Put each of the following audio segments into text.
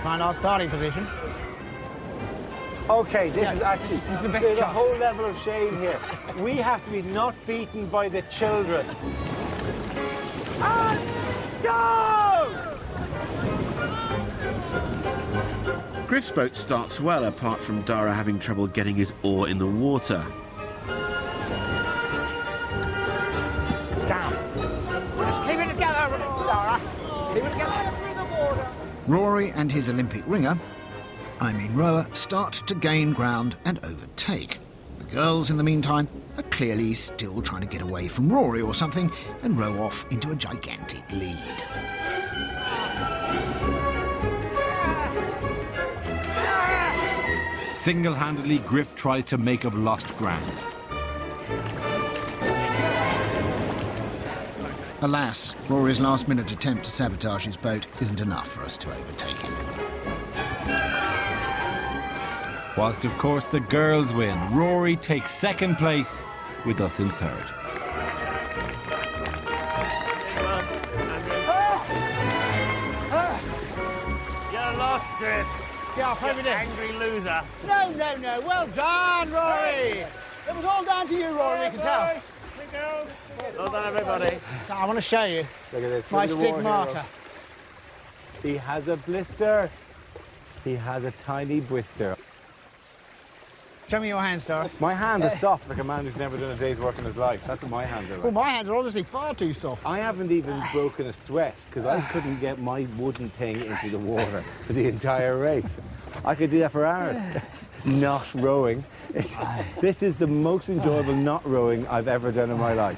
find our starting position. OK, this is actually... This is the best there's a chance. whole level of shame here. We have to be not beaten by the children. And go! Griff's boat starts well, apart from Dara having trouble getting his oar in the water. Damn. Just keep it together, Dara. Keep it together. Rory and his Olympic ringer, rower, start to gain ground and overtake. The girls, in the meantime, are clearly still trying to get away from Rory or something and row off into a gigantic lead. Single-handedly, Griff tries to make up lost ground. Alas, Rory's last-minute attempt to sabotage his boat isn't enough for us to overtake him. Whilst, of course, the girls win, Rory takes second place, with us in third. You're lost, Griff. Get off over there. Angry loser. No. Well done, Rory. It was all down to you, Rory, we can tell. Well done, everybody. I want to show you Look at this. my Look at the war stigmata. hero. He has a blister. He has a tiny blister. Show me your hands, Dara. My hands are soft like a man who's never done a day's work in his life. That's what my hands are like. Well, my hands are obviously far too soft. I haven't even broken a sweat because I couldn't get my wooden thing into the water for the entire race. I could do that for hours. Not rowing. This is the most enjoyable not rowing I've ever done in my life.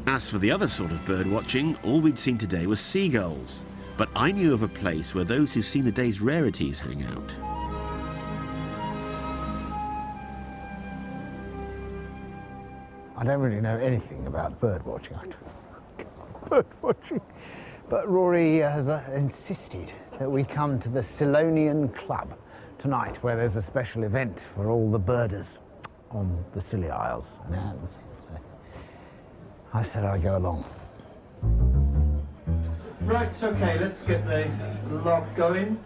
As for the other sort of bird watching, all we'd seen today was seagulls. But I knew of a place where those who've seen the day's rarities hang out. I don't really know anything about bird watching. Bird watching. But Rory has insisted that we come to the Silonian Club tonight, where there's a special event for all the birders on the Scilly Isles and Anns. So I said I'd go along. Right, okay, let's get the log going.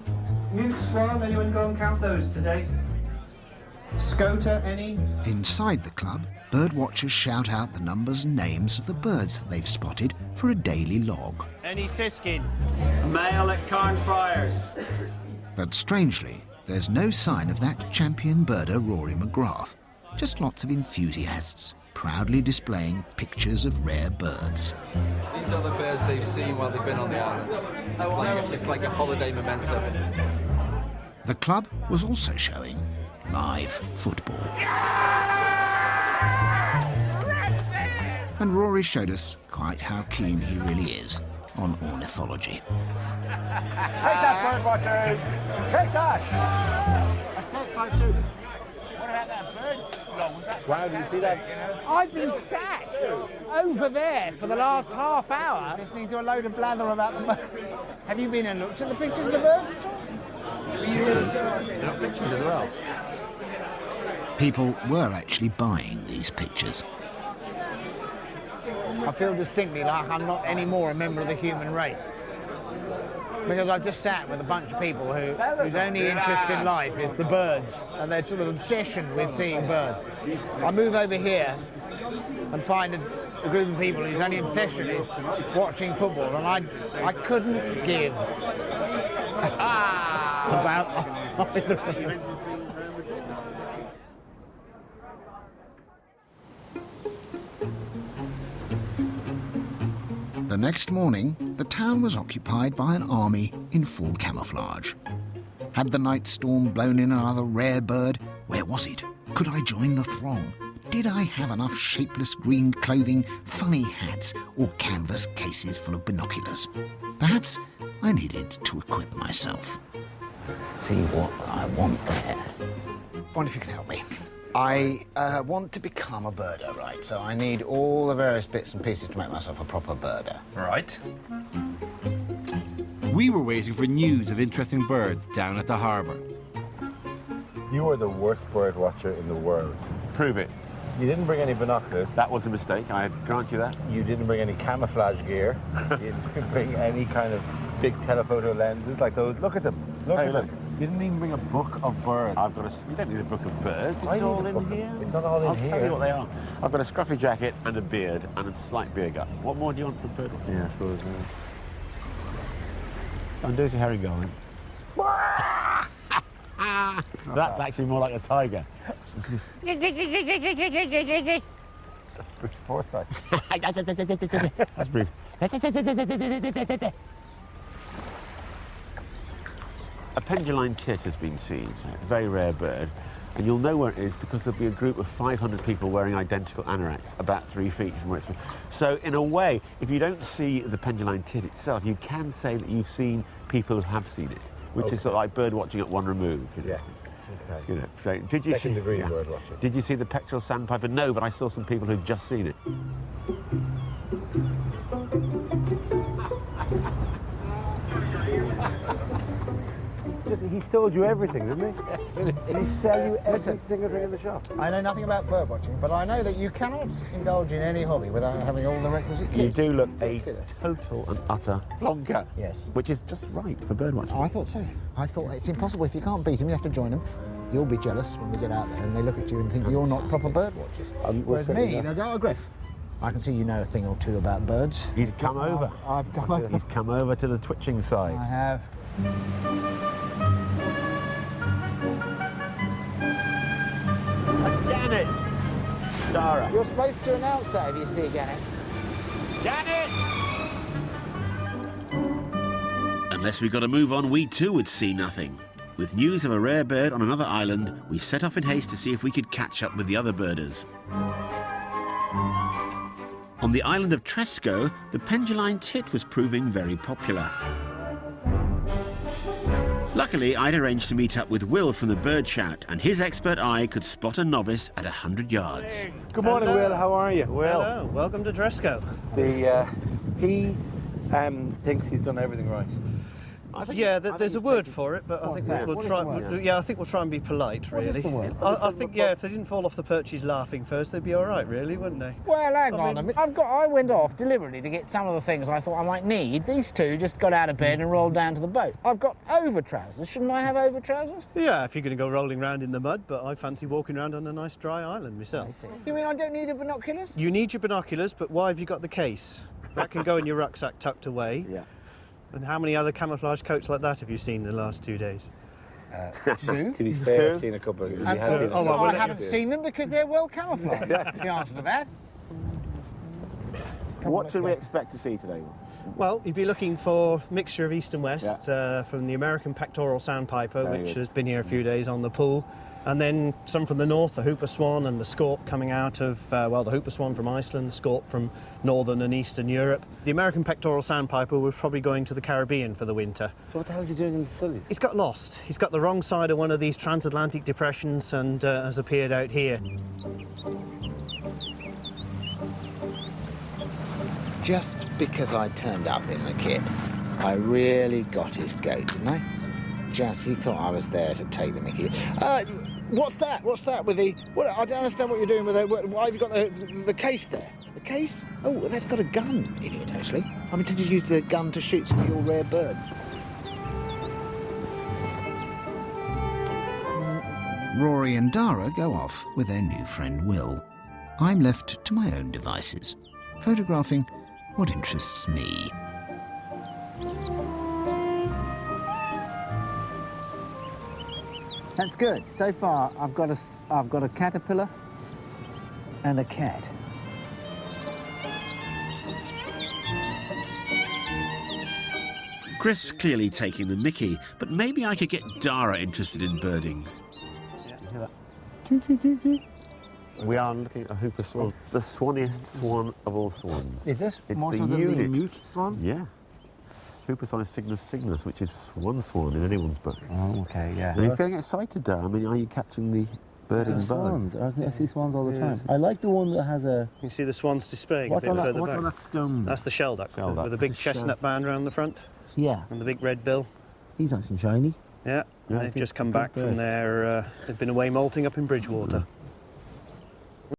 Mute swan, anyone go and count those today? Scoter, any? Inside the club, bird watchers shout out the numbers and names of the birds that they've spotted for a daily log. Any siskin? Male at Carnfriars. But strangely, there's no sign of that champion birder Rory McGrath. Just lots of enthusiasts, proudly displaying pictures of rare birds. These are the birds they've seen while they've been on the island. It's like a holiday memento. The club was also showing live football. And Rory showed us quite how keen he really is on ornithology. Take that, bird watchers! Take that! I said 5-2. What about that bird? No, was that? Wow, did you see that? I've been sat over there for the last half hour listening to a load of blather about the birds. Have you been and looked at the pictures of the birds? They're not pictures as well. People were actually buying these pictures. I feel distinctly like I'm not anymore a member of the human race. Because I've just sat with a bunch of people whose only interest in life is the birds and their sort of obsession with seeing birds. I move over here and find a group of people whose only obsession is watching football, and I couldn't give about either of them. The next morning, the town was occupied by an army in full camouflage. Had the night storm blown in another rare bird? Where was it? Could I join the throng? Did I have enough shapeless green clothing, funny hats, or canvas cases full of binoculars? Perhaps I needed to equip myself. See what I want there. I wonder if you can help me. I want to become a birder, right? So I need all the various bits and pieces to make myself a proper birder. Right. We were waiting for news of interesting birds down at the harbour. You are the worst bird watcher in the world. Prove it. You didn't bring any binoculars. That was a mistake, I grant you that. You didn't bring any camouflage gear. You didn't bring any kind of big telephoto lenses like those. Look at them. Look at them. You didn't even bring a book of birds. You don't need a book of birds. I It's need all a in book of- here. it's not all in I'll here. tell you what they are. I've got a scruffy jacket and a beard and a slight beer gut. What more do you want from bird? Yeah, I suppose. Don't do it to herring going. That's actually more like a tiger. Brute foresight. That's brief. A penduline tit has been seen, so a very rare bird, and you'll know where it is because there'll be a group of 500 people wearing identical anoraks about 3 feet from where it's been. So in a way, if you don't see the penduline tit itself, you can say that you've seen people who have seen it, which is sort of like bird watching at one remove. You know? Yes. Okay. You know, so did you Second degree yeah. bird watching. Did you see the pectoral sandpiper? No, but I saw some people who'd just seen it. He sold you everything, didn't he? Absolutely. Did he sell you every Listen. single thing in the shop? I know nothing about bird watching, but I know that you cannot indulge in any hobby without having all the requisite You kit. do look a total and utter flonker. Yes. Which is just right for bird watching. Oh, I thought so. I thought it's impossible. If you can't beat them, you have to join them. You'll be jealous when we get out there and they look at you and think you're not proper bird watchers. Whereas me, they'll go, oh, Griff, I can see you know a thing or two about birds. He's come over. I've come over. He's come over to the twitching side. I have. Gannet! Dara. You're supposed to announce that if you see a gannet. Gannet! Unless we got to move on, we too would see nothing. With news of a rare bird on another island, we set off in haste to see if we could catch up with the other birders. On the island of Tresco, the penduline tit was proving very popular. Luckily, I'd arranged to meet up with Will from the Bird Shout, and his expert eye could spot a novice at 100 yards. Good morning, Will. How are you? Will. Hello, welcome to Tresco. He thinks he's done everything right. Yeah, there's a word for it, but I think we'll try. I think we'll try and be polite, really. I think, yeah, if they didn't fall off the perches laughing first, they'd be all right, really, wouldn't they? Well, hang on a minute. I went off deliberately to get some of the things I thought I might need. These two just got out of bed and rolled down to the boat. I've got over trousers. Shouldn't I have over trousers? Yeah, if you're going to go rolling around in the mud, but I fancy walking around on a nice dry island myself. You mean I don't need binoculars? You need your binoculars, but why have you got the case? That can go in your rucksack tucked away. Yeah. And how many other camouflage coats like that have you seen in the last 2 days? To be fair, I've seen a couple. I haven't seen them because they're well camouflaged. That's the answer to that. What should we expect to see today? Well, you'd be looking for a mixture of east and west from the American pectoral sandpiper, which has been here a few days on the pool, and then some from the north, the hooper swan and the scaup coming out of, the hooper swan from Iceland, the scaup from northern and eastern Europe. The American pectoral sandpiper was probably going to the Caribbean for the winter. So what the hell is he doing in the Scillies? He's got lost. He's got the wrong side of one of these transatlantic depressions and has appeared out here. Just because I turned up in the kit, I really got his goat, didn't I? Just, he thought I was there to take the mickey. What's that? What's that with the... I don't understand what you're doing with it. Why have you got the case there? The case? Oh, that's got a gun in it, actually. I'm intended to use the gun to shoot some of your rare birds. Rory and Dara go off with their new friend Will. I'm left to my own devices, photographing what interests me. That's good. So far, I've got a caterpillar and a cat. Griff's clearly taking the mickey, but maybe I could get Dara interested in birding. We are looking at a hooper swan, the swanniest swan of all swans. Is it? It's More the so than unit. the mute swan? Yeah. Hooper swan is Cygnus cygnus, which is swan in anyone's book. Oh, okay, yeah. Are you feeling excited, Dara? I mean, are you catching the birding bug? Swans. I see swans all the time. I like the one that has a... You see the swans displaying What's a bit on that, further what's back. on that stone? That's the shelduck, Shelduck. with a big That's a chestnut band around the front Yeah. and the big red bill. He's nice and shiny. Yeah, Yeah, they've good- just come good back bird. from their... they've been away molting up in Bridgewater.